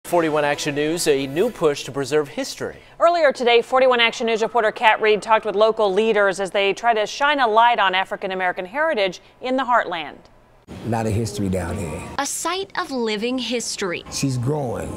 41 Action News, a new push to preserve history. Earlier today, 41 Action News reporter Kat Reed talked with local leaders as they try to shine a light on African American heritage in the heartland. A lot of history down here. A site of living history. She's growing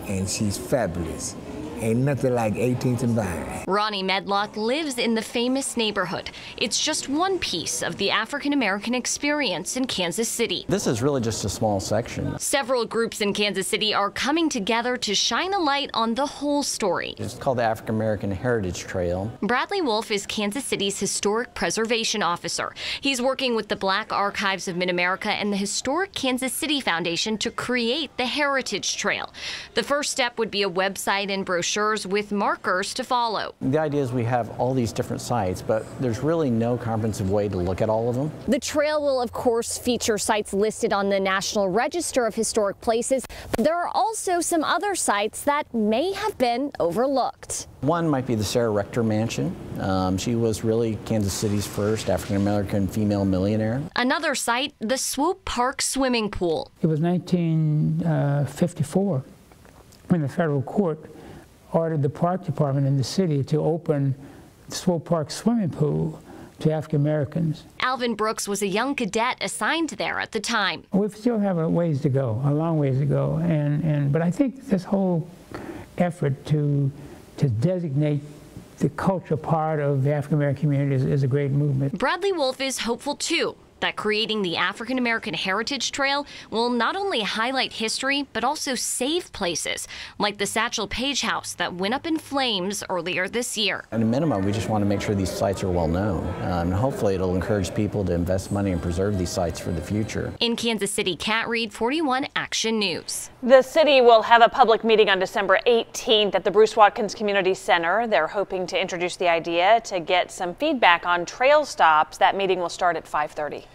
and she's fabulous. Ain't nothing like 18th and Vine. Ronnie Medlock lives in the famous neighborhood. It's just one piece of the African American experience in Kansas City. This is really just a small section. Several groups in Kansas City are coming together to shine a light on the whole story. It's called the African American Heritage Trail. Bradley Wolf is Kansas City's Historic Preservation Officer. He's working with the Black Archives of Mid-America and the Historic Kansas City Foundation to create the Heritage Trail. The first step would be a website and brochure with markers to follow. The idea is we have all these different sites, but there's really no comprehensive way to look at all of them. The trail will, of course, feature sites listed on the National Register of Historic Places, but there are also some other sites that may have been overlooked. One might be the Sarah Rector Mansion. She was really Kansas City's first African-American female millionaire. Another site, the Swope Park Swimming Pool. It was 1954 when the federal court ordered the park department in the city to open the Swope Park swimming pool to African Americans. Alvin Brooks was a young cadet assigned there at the time. We still have a ways to go, a long ways to go, but I think this whole effort to designate the culture part of the African American community is a great movement. Bradley Wolf is hopeful too that creating the African American Heritage Trail will not only highlight history, but also save places like the Satchel Paige House that went up in flames earlier this year. At a minimum, we just want to make sure these sites are well known. And hopefully it'll encourage people to invest money and preserve these sites for the future. In Kansas City, Kat Reed, 41 Action News. The city will have a public meeting on December 18th at the Bruce Watkins Community Center. They're hoping to introduce the idea to get some feedback on trail stops. That meeting will start at 5:30.